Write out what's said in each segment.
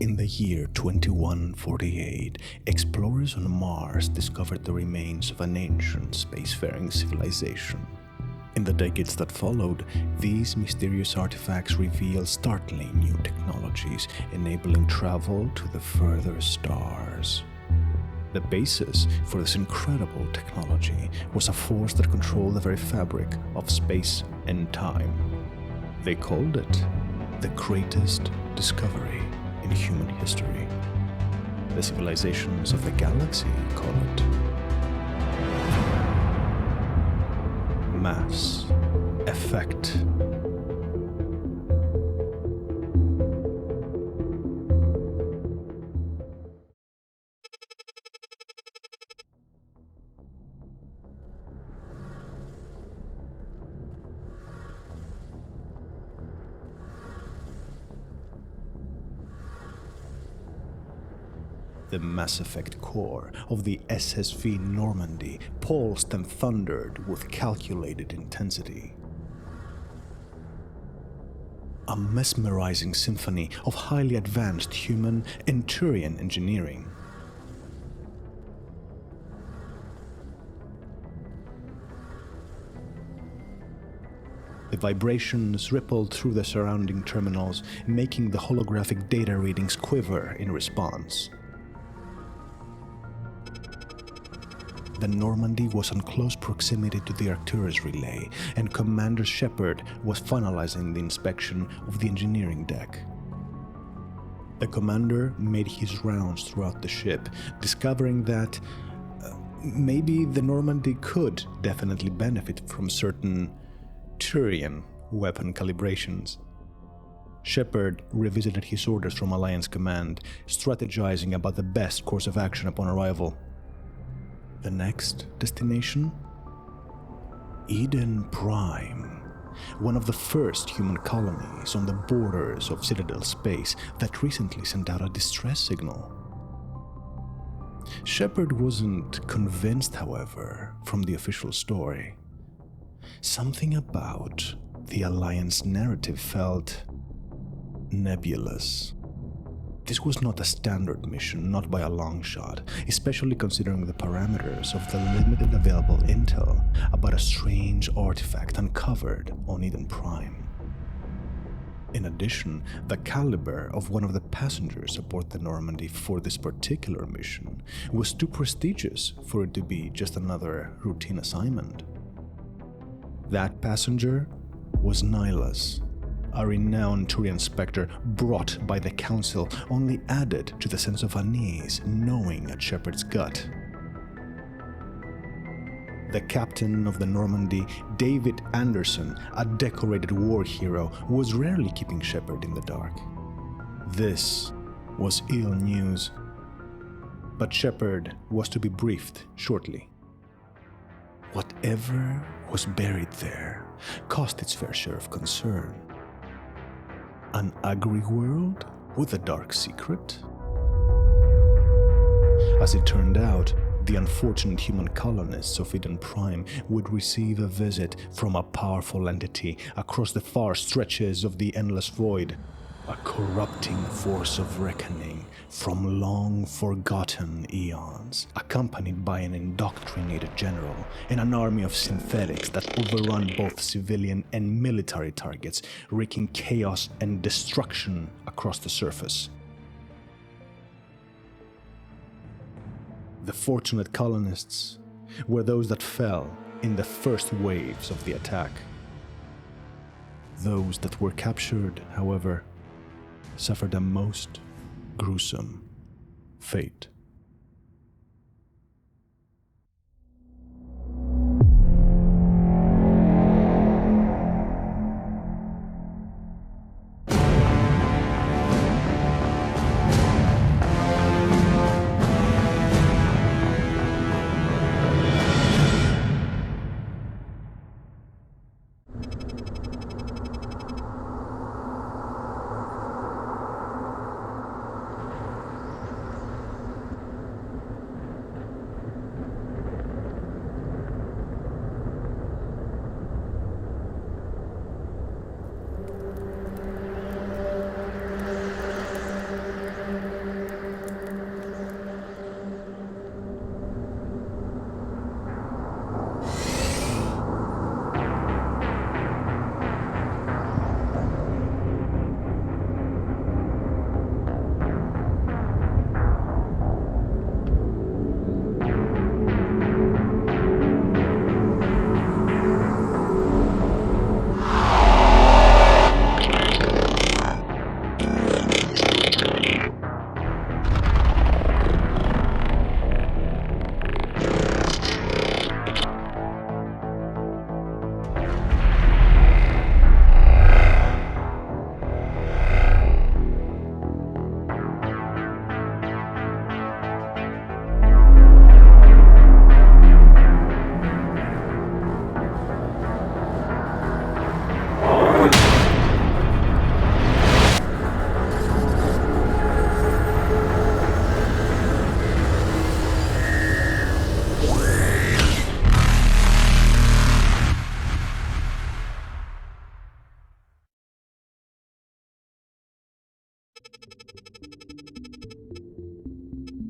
In the year 2148, explorers on Mars discovered the remains of an ancient spacefaring civilization. In the decades that followed, these mysterious artifacts revealed startling new technologies, enabling travel to the further stars. The basis for this incredible technology was a force that controlled the very fabric of space and time. They called it the greatest discovery in human history. The civilizations of the galaxy call it mass effect. The Mass Effect core of the SSV Normandy pulsed and thundered with calculated intensity. A mesmerizing symphony of highly advanced human and Turian engineering. The vibrations rippled through the surrounding terminals, making the holographic data readings quiver in response. The Normandy was in close proximity to the Arcturus relay, and Commander Shepard was finalizing the inspection of the engineering deck. The commander made his rounds throughout the ship, discovering that maybe the Normandy could definitely benefit from certain Turian weapon calibrations. Shepard revisited his orders from Alliance Command, strategizing about the best course of action upon arrival. The next destination? Eden Prime, one of the first human colonies on the borders of Citadel space that recently sent out a distress signal. Shepard wasn't convinced, however, from the official story. Something about the Alliance narrative felt nebulous. This was not a standard mission, not by a long shot, especially considering the parameters of the limited available intel about a strange artifact uncovered on Eden Prime. In addition, the caliber of one of the passengers aboard the Normandy for this particular mission was too prestigious for it to be just another routine assignment. That passenger was Nihlus, a renowned Turian Spectre brought by the Council, only added to the sense of unease knowing at Shepard's gut. The captain of the Normandy, David Anderson, a decorated war hero, was rarely keeping Shepard in the dark. This was ill news, but Shepard was to be briefed shortly. Whatever was buried there caused its fair share of concern. An Agriworld with a dark secret? As it turned out, the unfortunate human colonists of Eden Prime would receive a visit from a powerful entity across the far stretches of the endless void, a corrupting force of reckoning from long-forgotten Aeons, accompanied by an indoctrinated general and an army of synthetics that overrun both civilian and military targets, wreaking chaos and destruction across the surface. The fortunate colonists were those that fell in the first waves of the attack. Those that were captured, however, suffered a most gruesome fate.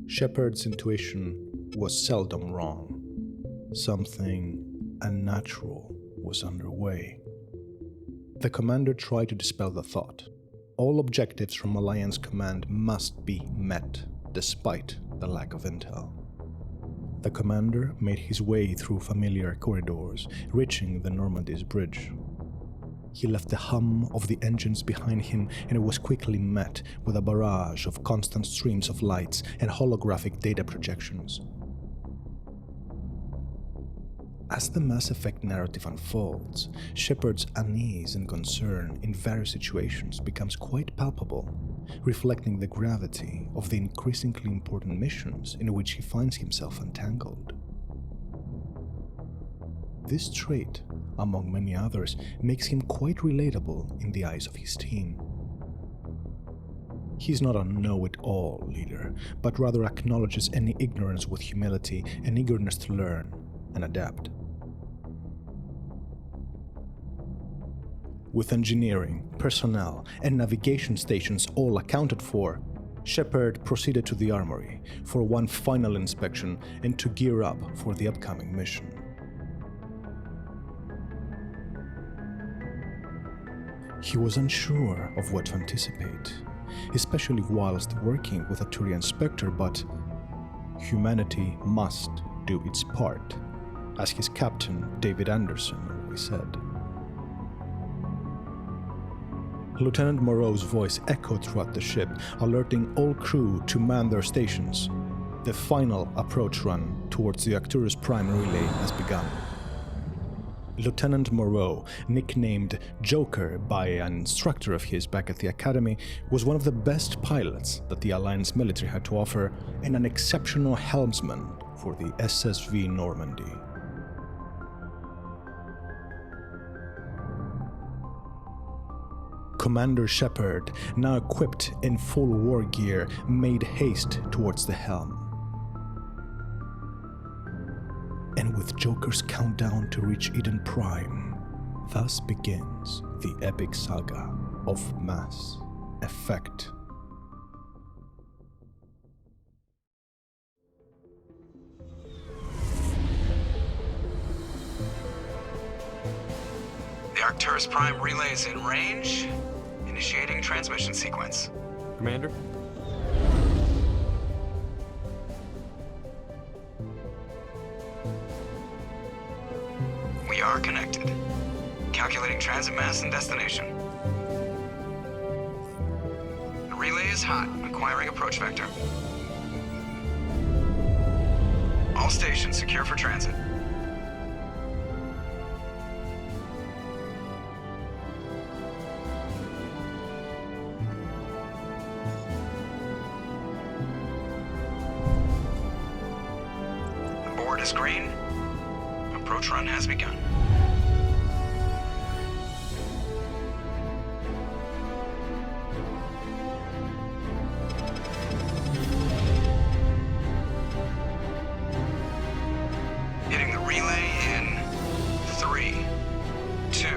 Shepard's intuition was seldom wrong. Something unnatural was underway. The commander tried to dispel the thought. All objectives from Alliance Command must be met, despite the lack of intel. The commander made his way through familiar corridors, reaching the Normandy's bridge. He left the hum of the engines behind him, and it was quickly met with a barrage of constant streams of lights and holographic data projections. As the Mass Effect narrative unfolds, Shepard's unease and concern in various situations becomes quite palpable, reflecting the gravity of the increasingly important missions in which he finds himself entangled. This trait, among many others, makes him quite relatable in the eyes of his team. He's not a know-it-all leader, but rather acknowledges any ignorance with humility and eagerness to learn and adapt. With engineering, personnel, and navigation stations all accounted for, Shepard proceeded to the armory for one final inspection and to gear up for the upcoming mission. He was unsure of what to anticipate, especially whilst working with a Turian Spectre, but humanity must do its part, as his captain, David Anderson, always said. Lieutenant Moreau's voice echoed throughout the ship, alerting all crew to man their stations. The final approach run towards the Arcturus Prime relay has begun. Lieutenant Moreau, nicknamed Joker by an instructor of his back at the academy, was one of the best pilots that the Alliance military had to offer, and an exceptional helmsman for the SSV Normandy. Commander Shepard, now equipped in full war gear, made haste towards the helm. And with Joker's countdown to reach Eden Prime, thus begins the epic saga of Mass Effect. The Arcturus Prime relay is in range. Initiating transmission sequence. Commander? We are connected. Calculating transit mass and destination. The relay is hot, acquiring approach vector. All stations secure for transit. The board is green. Approach run has begun. Hitting the relay in 3, 2,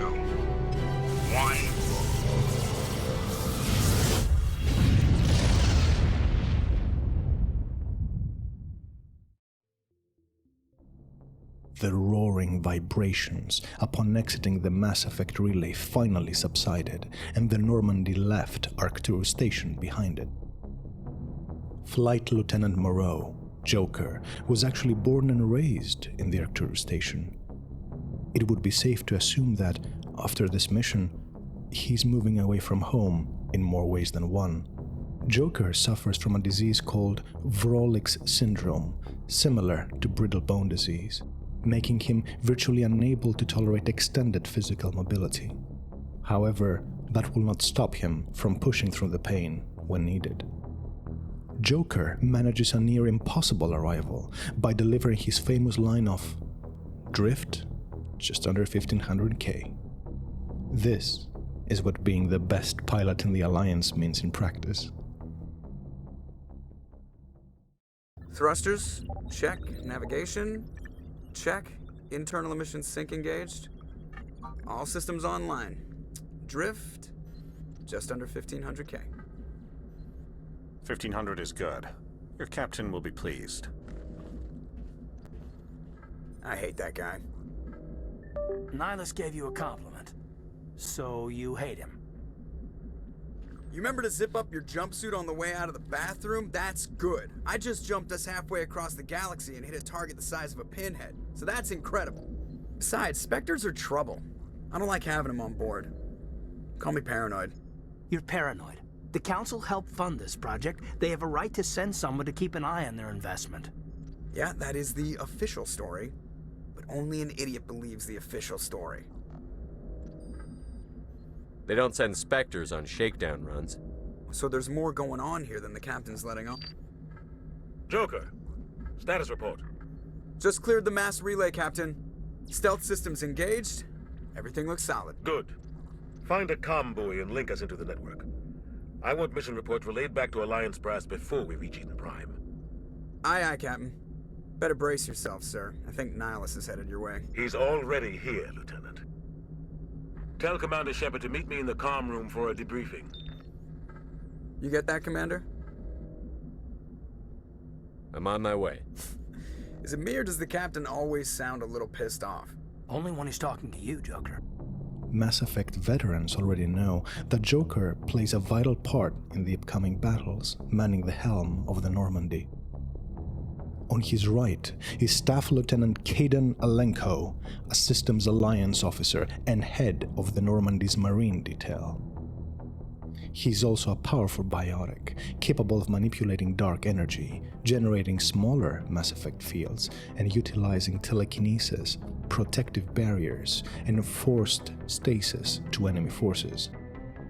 1. The roaring vibrations upon exiting the Mass Effect relay finally subsided, and the Normandy left Arcturus station behind it. Flight Lieutenant Moreau, Joker, was actually born and raised in the Arcturus station. It would be safe to assume that, after this mission, he's moving away from home in more ways than one. Joker suffers from a disease called Vrolik's syndrome, similar to brittle bone disease, making him virtually unable to tolerate extended physical mobility. However, that will not stop him from pushing through the pain when needed. Joker manages a near impossible arrival by delivering his famous line of drift just under 1500k. This is what being the best pilot in the Alliance means in practice. Thrusters, check. Navigation, check. Internal emissions sync engaged. All systems online. Drift, just under 1500k. 1500 is good. Your captain will be pleased. I hate that guy. Nihlus gave you a compliment. So you hate him. You remember to zip up your jumpsuit on the way out of the bathroom? That's good. I just jumped us halfway across the galaxy and hit a target the size of a pinhead, so that's incredible. Besides, Spectres are trouble. I don't like having them on board. Call me paranoid. You're paranoid. The Council helped fund this project. They have a right to send someone to keep an eye on their investment. Yeah, that is the official story. But only an idiot believes the official story. They don't send Spectres on shakedown runs. So there's more going on here than the captain's letting on. Joker, status report. Just cleared the mass relay, Captain. Stealth systems engaged. Everything looks solid. Good. Find a comm buoy and link us into the network. I want mission reports relayed back to Alliance brass before we reach Eden Prime. Aye, aye, Captain. Better brace yourself, sir. I think Nihlus is headed your way. He's already here, Lieutenant. Tell Commander Shepard to meet me in the comm room for a debriefing. You get that, Commander? I'm on my way. Is it me or does the Captain always sound a little pissed off? Only when he's talking to you, Joker. Mass Effect veterans already know that Joker plays a vital part in the upcoming battles, manning the helm of the Normandy. On his right is Staff Lieutenant Kaidan Alenco, a Systems Alliance officer and head of the Normandy's Marine detail. He's also a powerful biotic, capable of manipulating dark energy, generating smaller Mass Effect fields, and utilizing telekinesis, protective barriers, and forced stasis to enemy forces.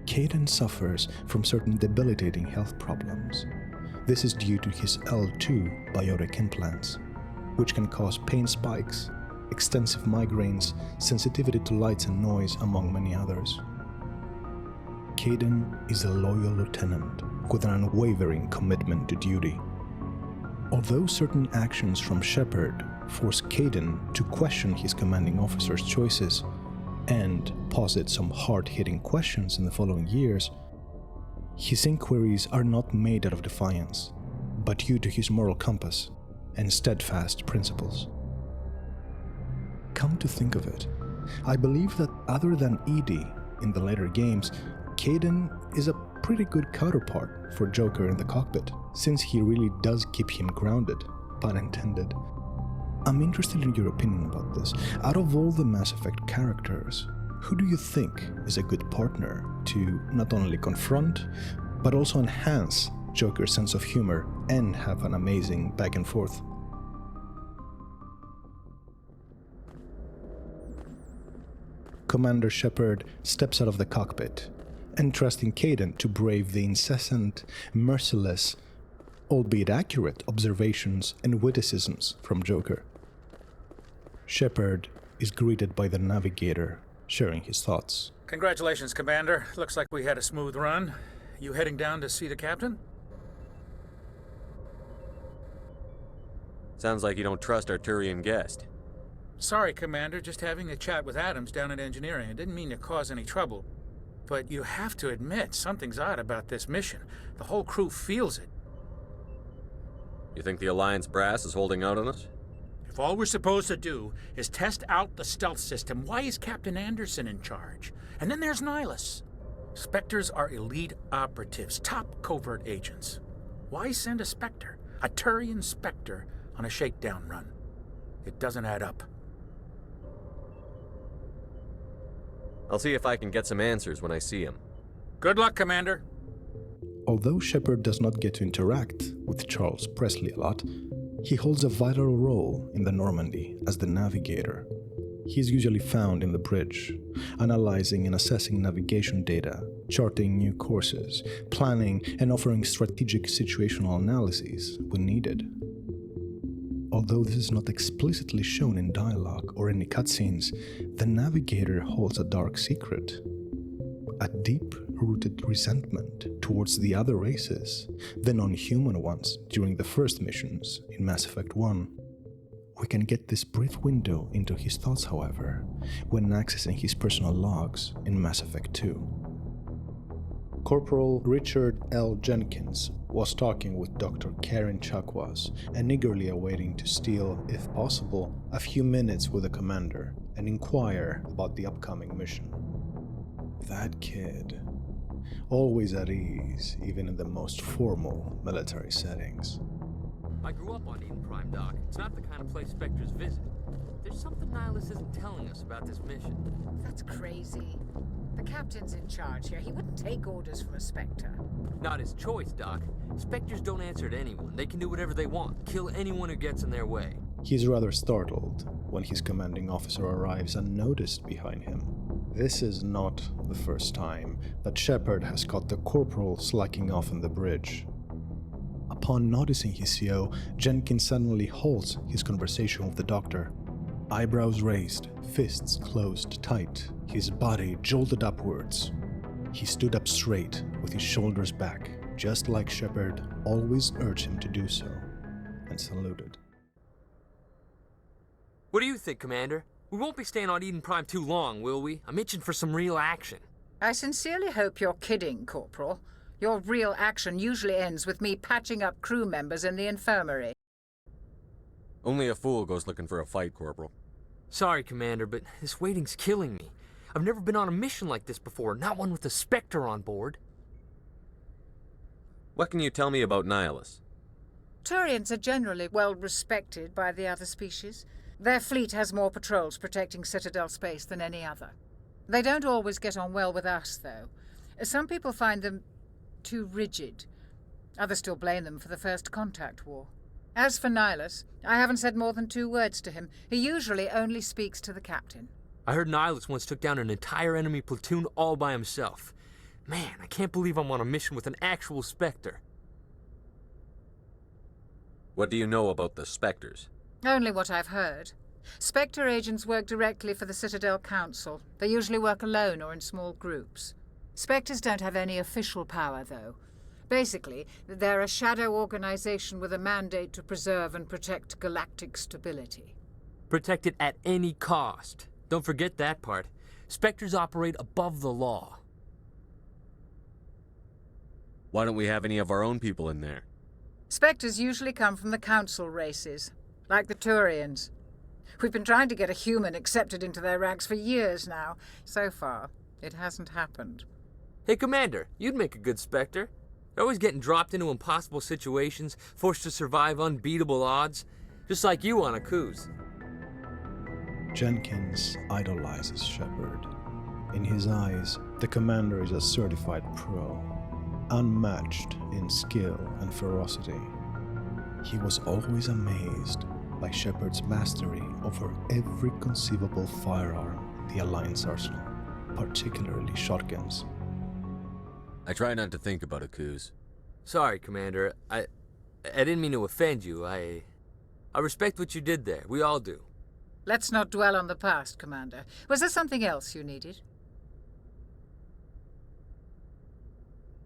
Kaidan suffers from certain debilitating health problems. This is due to his L2 biotic implants, which can cause pain spikes, extensive migraines, sensitivity to lights and noise, among many others. Kaidan is a loyal lieutenant with an unwavering commitment to duty. Although certain actions from Shepard force Kaidan to question his commanding officer's choices and posit some hard-hitting questions in the following years, his inquiries are not made out of defiance, but due to his moral compass and steadfast principles. Come to think of it, I believe that other than EDI in the later games, Kaidan is a pretty good counterpart for Joker in the cockpit, since he really does keep him grounded, pun intended. I'm interested in your opinion about this. Out of all the Mass Effect characters, who do you think is a good partner to not only confront, but also enhance Joker's sense of humor and have an amazing back and forth? Commander Shepard steps out of the cockpit, entrusting Kaidan to brave the incessant, merciless, albeit accurate observations and witticisms from Joker. Shepard is greeted by the Navigator, sharing his thoughts. Congratulations, Commander. Looks like we had a smooth run. You heading down to see the captain? Sounds like you don't trust our Turian guest. Sorry, Commander. Just having a chat with Adams down at engineering. I didn't mean to cause any trouble. But you have to admit, something's odd about this mission. The whole crew feels it. You think the Alliance brass is holding out on us? If all we're supposed to do is test out the stealth system, why is Captain Andersson in charge? And then there's Nihlus. Spectres are elite operatives, top covert agents. Why send a Spectre, a Turian Spectre, on a shakedown run? It doesn't add up. I'll see if I can get some answers when I see him. Good luck, Commander. Although Shepard does not get to interact with Charles Presley a lot, he holds a vital role in the Normandy as the Navigator. He is usually found in the bridge, analyzing and assessing navigation data, charting new courses, planning and offering strategic situational analyses when needed. Although this is not explicitly shown in dialogue or any cutscenes, the Navigator holds a dark secret. A deep-rooted resentment towards the other races, the non-human ones during the first missions in Mass Effect 1. We can get this brief window into his thoughts, however, when accessing his personal logs in Mass Effect 2. Corporal Richard L. Jenkins was talking with Dr. Karen Chakwas and eagerly awaiting to steal, if possible, a few minutes with the commander and inquire about the upcoming mission. That kid, always at ease, even in the most formal military settings. I grew up on Eden Prime, Doc. It's not the kind of place Spectres visit. There's something Nihlus isn't telling us about this mission. That's crazy. The captain's in charge here. He wouldn't take orders from a Spectre. Not his choice, Doc. Spectres don't answer to anyone. They can do whatever they want, kill anyone who gets in their way. He's rather startled when his commanding officer arrives unnoticed behind him. This is not the first time that Shepard has caught the corporal slacking off on the bridge. Upon noticing his CO, Jenkins suddenly halts his conversation with the doctor. Eyebrows raised, fists closed tight, his body jolted upwards. He stood up straight, with his shoulders back, just like Shepard always urged him to do so, and saluted. What do you think, Commander? We won't be staying on Eden Prime too long, will we? I'm itching for some real action. I sincerely hope you're kidding, Corporal. Your real action usually ends with me patching up crew members in the infirmary. Only a fool goes looking for a fight, Corporal. Sorry, Commander, but this waiting's killing me. I've never been on a mission like this before, not one with a Spectre on board. What can you tell me about Nihlus? Turians are generally well respected by the other species. Their fleet has more patrols protecting Citadel space than any other. They don't always get on well with us, though. Some people find them too rigid. Others still blame them for the First Contact War. As for Nihlus, I haven't said more than 2 words to him. He usually only speaks to the captain. I heard Nihlus once took down an entire enemy platoon all by himself. Man, I can't believe I'm on a mission with an actual Spectre. What do you know about the Spectres? Only what I've heard. Spectre agents work directly for the Citadel Council. They usually work alone or in small groups. Spectres don't have any official power, though. Basically, they're a shadow organization with a mandate to preserve and protect galactic stability. Protect it at any cost. Don't forget that part. Spectres operate above the law. Why don't we have any of our own people in there? Spectres usually come from the Council races, like the Turians. We've been trying to get a human accepted into their ranks for years now. So far, it hasn't happened. Hey, Commander, you'd make a good Spectre. You're always getting dropped into impossible situations, forced to survive unbeatable odds, just like you on a cruise. Jenkins idolizes Shepard. In his eyes, the commander is a certified pro, unmatched in skill and ferocity. He was always amazed by Shepard's mastery over every conceivable firearm in the Alliance arsenal, particularly shotguns. I try not to think about Akuz. Sorry, Commander. I didn't mean to offend you. I respect what you did there. We all do. Let's not dwell on the past, Commander. Was there something else you needed?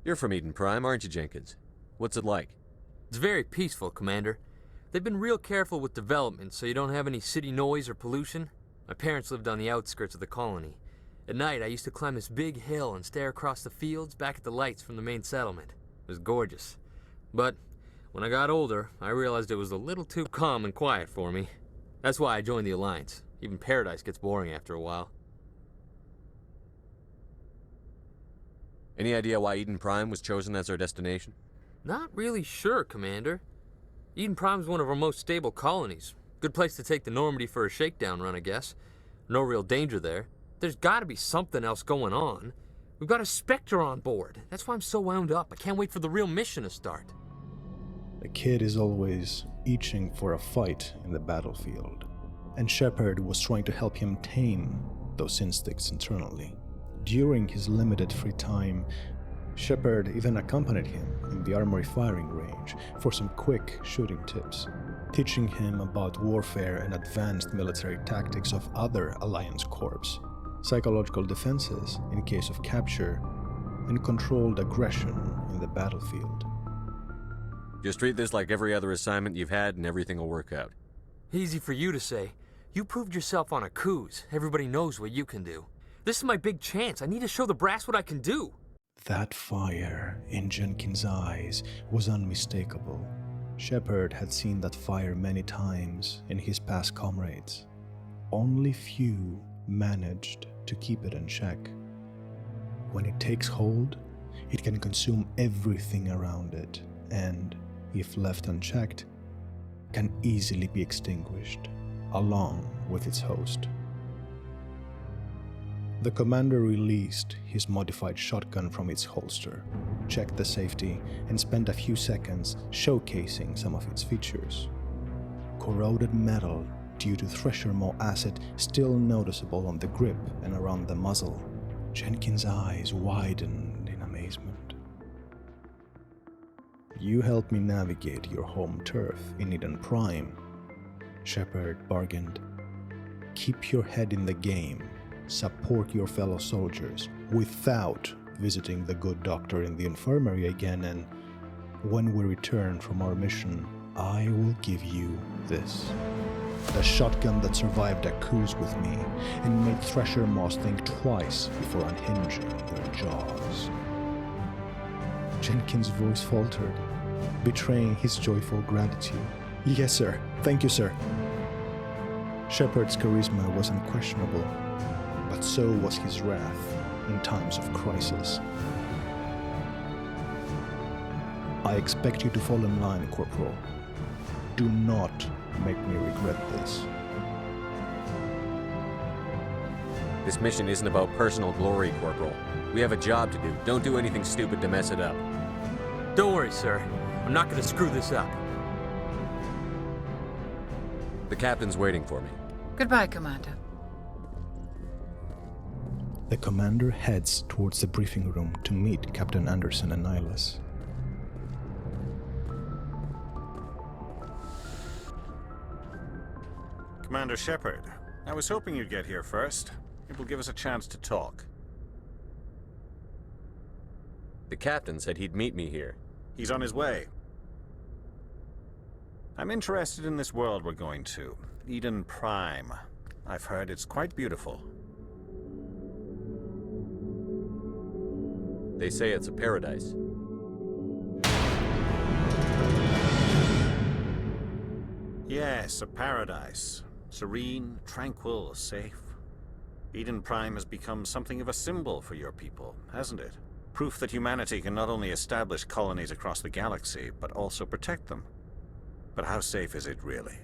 You're from Eden Prime, aren't you, Jenkins? What's it like? It's very peaceful, Commander. They've been real careful with development, so you don't have any city noise or pollution. My parents lived on the outskirts of the colony. At night, I used to climb this big hill and stare across the fields back at the lights from the main settlement. It was gorgeous. But when I got older, I realized it was a little too calm and quiet for me. That's why I joined the Alliance. Even Paradise gets boring after a while. Any idea why Eden Prime was chosen as our destination? Not really sure, Commander. Eden Prime's one of our most stable colonies. Good place to take the Normandy for a shakedown run, I guess. No real danger there. There's gotta be something else going on. We've got a Spectre on board. That's why I'm so wound up. I can't wait for the real mission to start. The kid is always itching for a fight in the battlefield, and Shepard was trying to help him tame those instincts internally. During his limited free time, Shepard even accompanied him in the armory firing range for some quick shooting tips, teaching him about warfare and advanced military tactics of other Alliance corps, psychological defenses in case of capture, and controlled aggression in the battlefield. Just treat this like every other assignment you've had and everything will work out. Easy for you to say. You proved yourself on a cruise. Everybody knows what you can do. This is my big chance. I need to show the brass what I can do. That fire in Jenkins' eyes was unmistakable. Shepard had seen that fire many times in his past comrades. Only few managed to keep it in check. When it takes hold, it can consume everything around it, and, if left unchecked, can easily be extinguished, along with its host. The commander released his modified shotgun from its holster, checked the safety, and spent a few seconds showcasing some of its features. Corroded metal due to thresher maw acid still noticeable on the grip and around the muzzle. Jenkins' eyes widened in amazement. "You helped me navigate your home turf in Eden Prime," Shepard bargained. "Keep your head in the game. Support your fellow soldiers without visiting the good doctor in the infirmary again, and when we return from our mission, I will give you this. The shotgun that survived a cruise with me and made thresher maws think twice before unhinging their jaws." Jenkins' voice faltered, betraying his joyful gratitude. "Yes, sir. Thank you, sir." Shepard's charisma was unquestionable, but so was his wrath in times of crisis. "I expect you to fall in line, Corporal. Do not make me regret this." This mission isn't about personal glory, Corporal. We have a job to do. Don't do anything stupid to mess it up. Don't worry, sir. I'm not gonna screw this up. The captain's waiting for me. Goodbye, Commander. The commander heads towards the briefing room to meet Captain Andersson and Nihlus. Commander Shepard, I was hoping you'd get here first. It will give us a chance to talk. The captain said he'd meet me here. He's on his way. I'm interested in this world we're going to, Eden Prime. I've heard it's quite beautiful. They say it's a paradise. Yes, a paradise. Serene, tranquil, safe. Eden Prime has become something of a symbol for your people, hasn't it? Proof that humanity can not only establish colonies across the galaxy, but also protect them. But how safe is it really?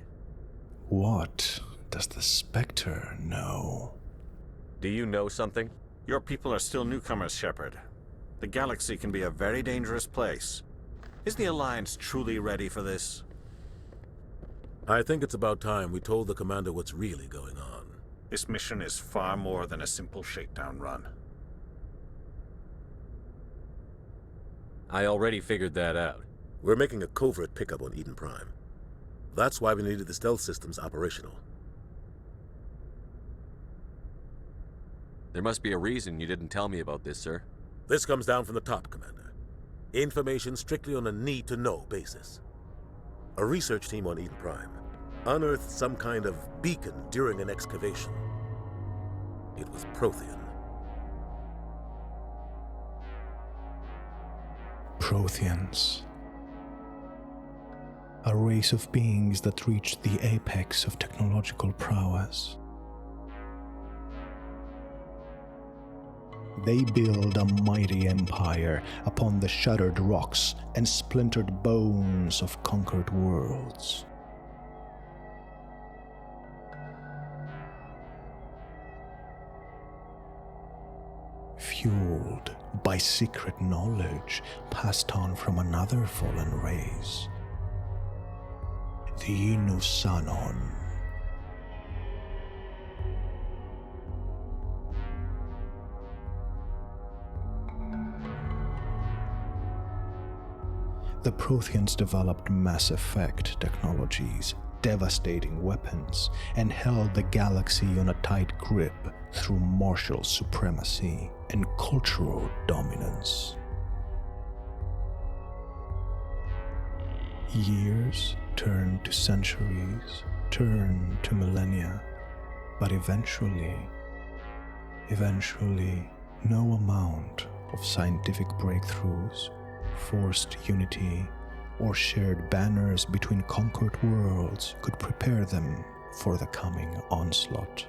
What does the Spectre know? Do you know something? Your people are still newcomers, Shepard. The galaxy can be a very dangerous place. Is the Alliance truly ready for this? I think it's about time we told the commander what's really going on. This mission is far more than a simple shakedown run. I already figured that out. We're making a covert pickup on Eden Prime. That's why we needed the stealth systems operational. There must be a reason you didn't tell me about this, sir. This comes down from the top, Commander. Information strictly on a need-to-know basis. A research team on Eden Prime unearthed some kind of beacon during an excavation. It was Prothean. Protheans. A race of beings that reached the apex of technological prowess. They build a mighty empire upon the shattered rocks and splintered bones of conquered worlds. Fueled by secret knowledge passed on from another fallen race, the Inusanon. The Protheans developed Mass Effect technologies, devastating weapons, and held the galaxy on a tight grip through martial supremacy and cultural dominance. Years turned to centuries, turned to millennia, but eventually, no amount of scientific breakthroughs, forced unity, or shared banners between conquered worlds could prepare them for the coming onslaught.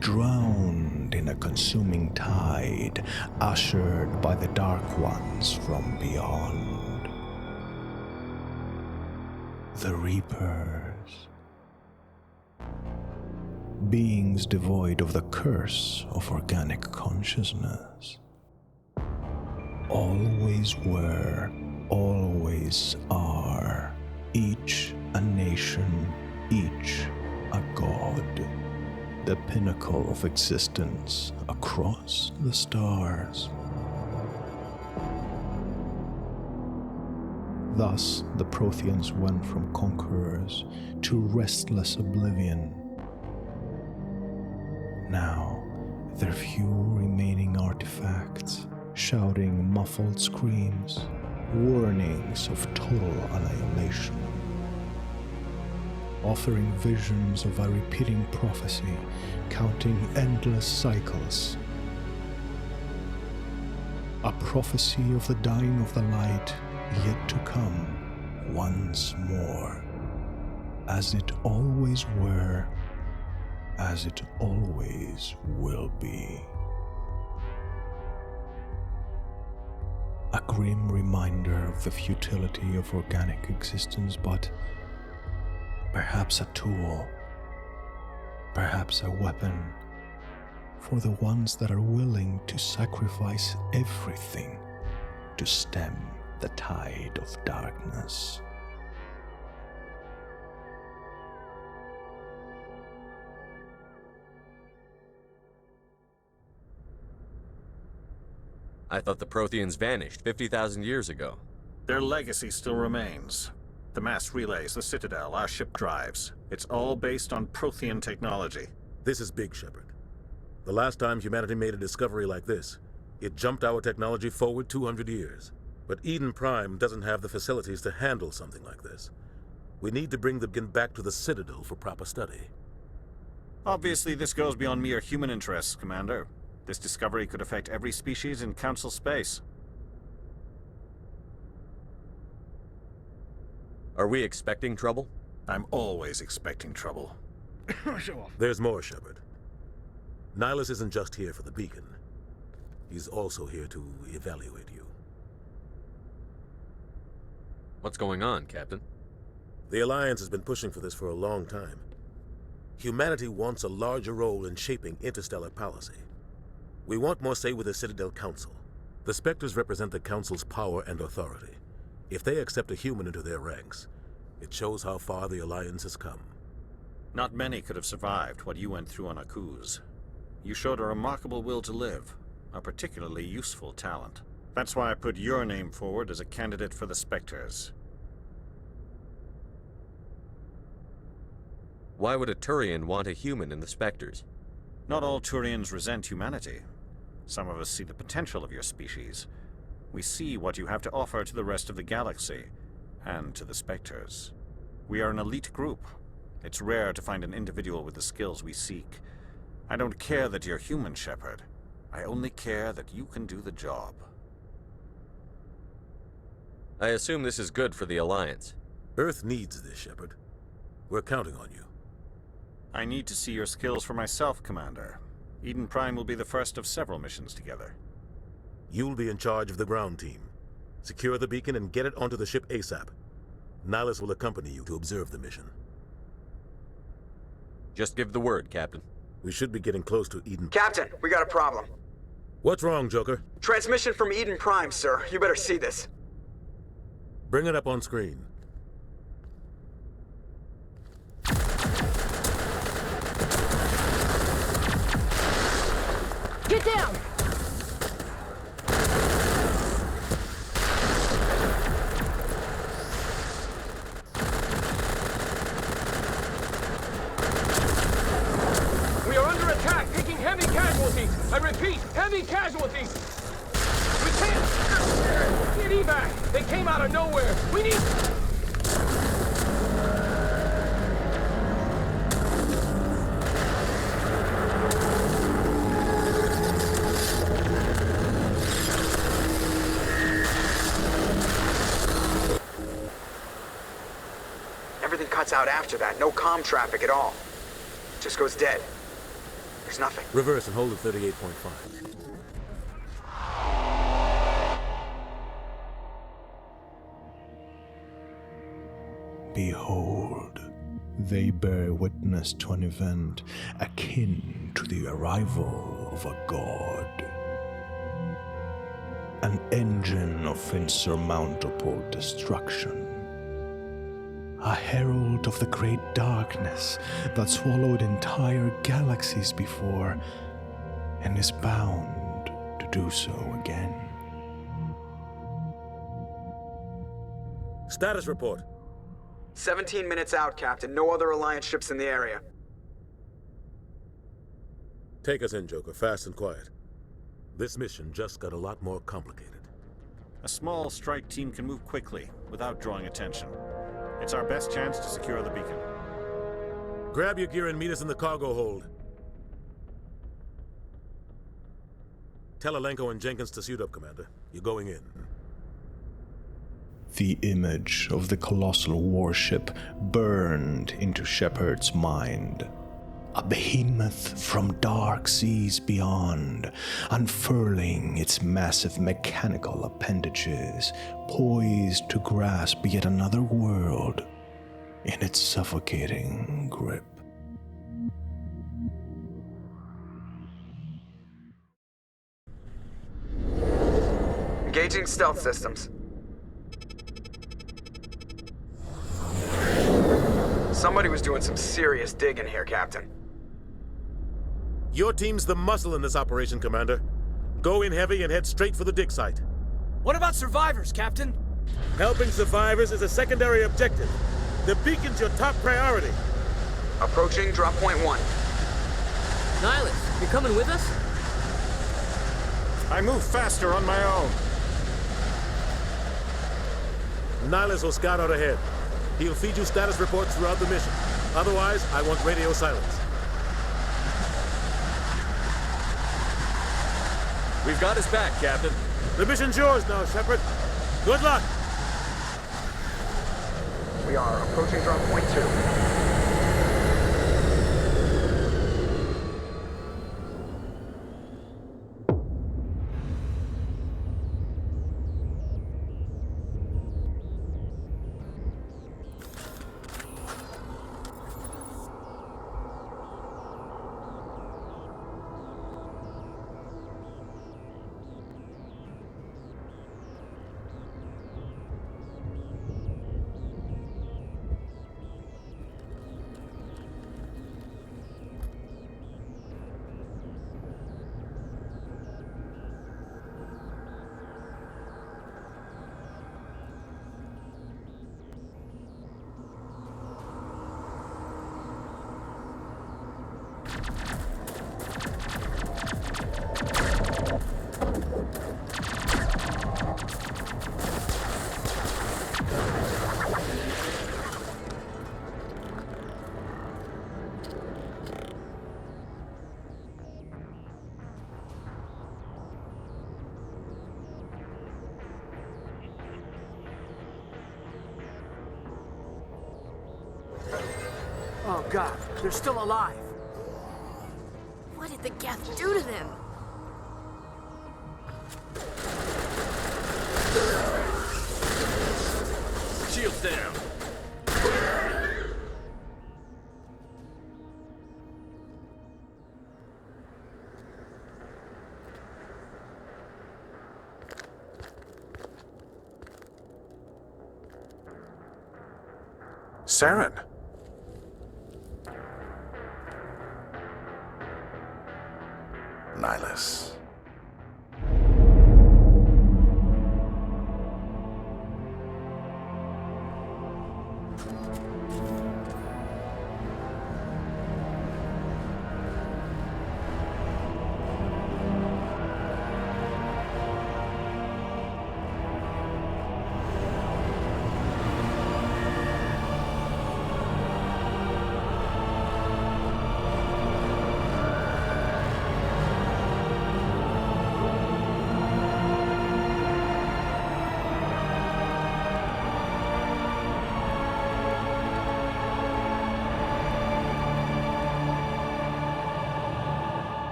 Drowned in a consuming tide, ushered by the Dark Ones from beyond. The Reapers. Beings devoid of the curse of organic consciousness. Always were, always are, each a nation, each a god. The pinnacle of existence across the stars. Thus, the Protheans went from conquerors to restless oblivion. Now, their few remaining artifacts, shouting muffled screams, warnings of total annihilation. Offering visions of a repeating prophecy, counting endless cycles. A prophecy of the dying of the light yet to come once more. As it always were, as it always will be. A grim reminder of the futility of organic existence, but perhaps a tool, perhaps a weapon, for the ones that are willing to sacrifice everything to stem the tide of darkness. I thought the Protheans vanished 50,000 years ago. Their legacy still remains. The mass relays, the Citadel, our ship drives. It's all based on Prothean technology. This is big, Shepard. The last time humanity made a discovery like this, it jumped our technology forward 200 years. But Eden Prime doesn't have the facilities to handle something like this. We need to bring the Beacon back to the Citadel for proper study. Obviously, this goes beyond mere human interests, Commander. This discovery could affect every species in Council space. Are we expecting trouble? I'm always expecting trouble. Show off. There's more, Shepard. Nihlus isn't just here for the Beacon. He's also here to evaluate you. What's going on, Captain? The Alliance has been pushing for this for a long time. Humanity wants a larger role in shaping interstellar policy. We want more say with the Citadel Council. The Spectres represent the Council's power and authority. If they accept a human into their ranks, it shows how far the Alliance has come. Not many could have survived what you went through on Akuz. You showed a remarkable will to live, a particularly useful talent. That's why I put your name forward as a candidate for the Spectres. Why would a Turian want a human in the Spectres? Not all Turians resent humanity. Some of us see the potential of your species. We see what you have to offer to the rest of the galaxy, and to the Spectres. We are an elite group. It's rare to find an individual with the skills we seek. I don't care that you're human, Shepard. I only care that you can do the job. I assume this is good for the Alliance. Earth needs this, Shepard. We're counting on you. I need to see your skills for myself, Commander. Eden Prime will be the first of several missions together. You'll be in charge of the ground team. Secure the beacon and get it onto the ship ASAP. Nihlus will accompany you to observe the mission. Just give the word, Captain. We should be getting close to Eden. Captain, we got a problem. What's wrong, Joker? Transmission from Eden Prime, sir. You better see this. Bring it up on screen. Get down! We are under attack, taking heavy casualties. I repeat, heavy casualties. We can't get evac. They came out of nowhere. We need... Everything cuts out after that. No comm traffic at all. Just goes dead. There's nothing. Reverse and hold at 38.5. Behold, they bear witness to an event akin to the arrival of a god. An engine of insurmountable destruction. A herald of the great darkness that swallowed entire galaxies before and is bound to do so again. Status report. 17 minutes out, Captain. No other Alliance ships in the area. Take us in, Joker, fast and quiet. This mission just got a lot more complicated. A small strike team can move quickly, without drawing attention. It's our best chance to secure the beacon. Grab your gear and meet us in the cargo hold. Tell Alenco and Jenkins to suit up, Commander. You're going in. The image of the colossal warship burned into Shepard's mind. A behemoth from dark seas beyond, unfurling its massive mechanical appendages, poised to grasp yet another world in its suffocating grip. Engaging stealth systems. Somebody was doing some serious digging here, Captain. Your team's the muscle in this operation, Commander. Go in heavy and head straight for the dig site. What about survivors, Captain? Helping survivors is a secondary objective. The beacon's your top priority. Approaching drop point 1. Nihlus, you coming with us? I move faster on my own. Nihlus will scout out ahead. He'll feed you status reports throughout the mission. Otherwise, I want radio silence. We've got his back, Captain. The mission's yours now, Shepard. Good luck! We are approaching drop point 2. Oh, God. They're still alive. What did the Geth do to them? Shields down. Saren. Nihlus.